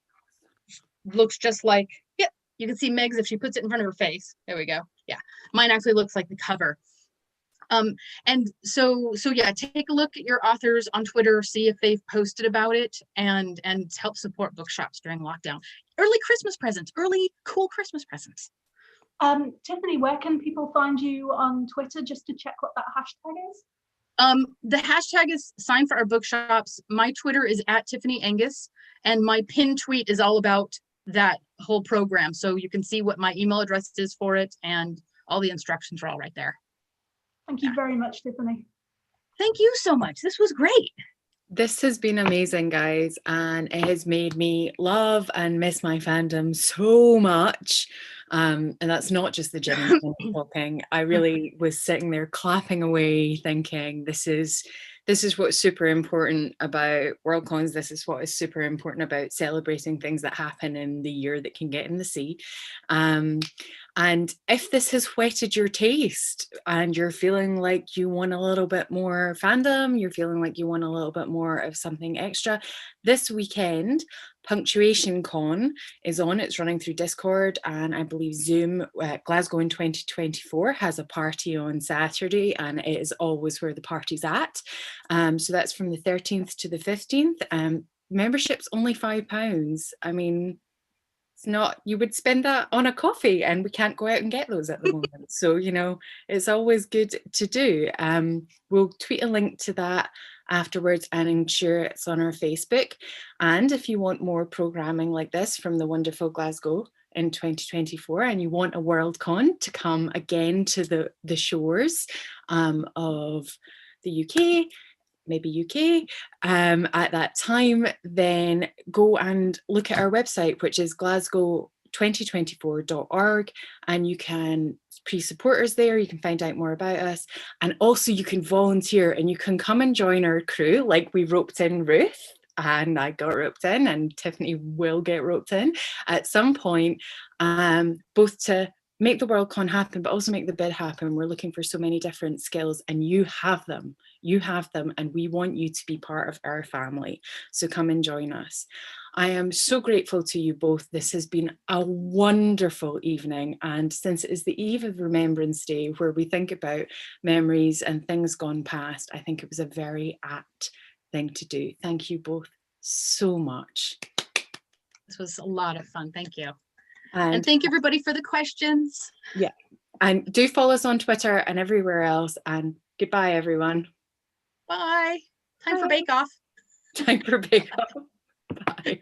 looks just like, yeah, you can see Meg's if she puts it in front of her face. There we go. Yeah, mine actually looks like the cover. And so yeah, take a look at your authors on Twitter, see if they've posted about it, and help support bookshops during lockdown. Early Christmas presents, early cool Christmas presents. Tiffani, where can people find you on Twitter just to check what that hashtag is? The hashtag is Sign for Our Bookshops. My Twitter is at Tiffani Angus, and my pinned tweet is all about that whole program. So you can see what my email address is for it, and all the instructions are all right there. Thank you very much, Tiffani. Thank you so much. This was great. This has been amazing, guys, and it has made me love and miss my fandom so much. And that's not just the gin talking. I really was sitting there clapping away, thinking this is what's super important about Worldcons. This is what is super important about celebrating things that happen in the year that can get in the sea. And if this has whetted your taste and you're feeling like you want a little bit more fandom, you're feeling like you want a little bit more of something extra, this weekend, Punctuation Con is on. It's running through Discord, and I believe Zoom. Glasgow in 2024 has a party on Saturday, and it is always where the party's at. So that's from the 13th to the 15th. Membership's only £5. I mean, it's not, you would spend that on a coffee, and we can't go out and get those at the moment. So, you know, it's always good to do. We'll tweet a link to that afterwards and ensure it's on our Facebook. And if you want more programming like this from the wonderful Glasgow in 2024, and you want a Worldcon to come again to the shores of the UK, maybe UK, at that time, then go and look at our website, which is glasgow2024.org, and you can pre-support us there. You can find out more about us, and also you can volunteer and you can come and join our crew. Like, we roped in Ruth, and I got roped in, and Tiffani will get roped in at some point, both to make the Worldcon happen, but also make the bid happen. We're looking for so many different skills, and you have them. You have them, and we want you to be part of our family. So come and join us. I am so grateful to you both. This has been a wonderful evening. And since it is the eve of Remembrance Day, where we think about memories and things gone past, I think it was a very apt thing to do. Thank you both so much. This was a lot of fun. Thank you. And thank you, everybody, for the questions. Yeah. And do follow us on Twitter and everywhere else. And goodbye, everyone. Bye. Time for Bake Off. Time for Bake Off. Bye.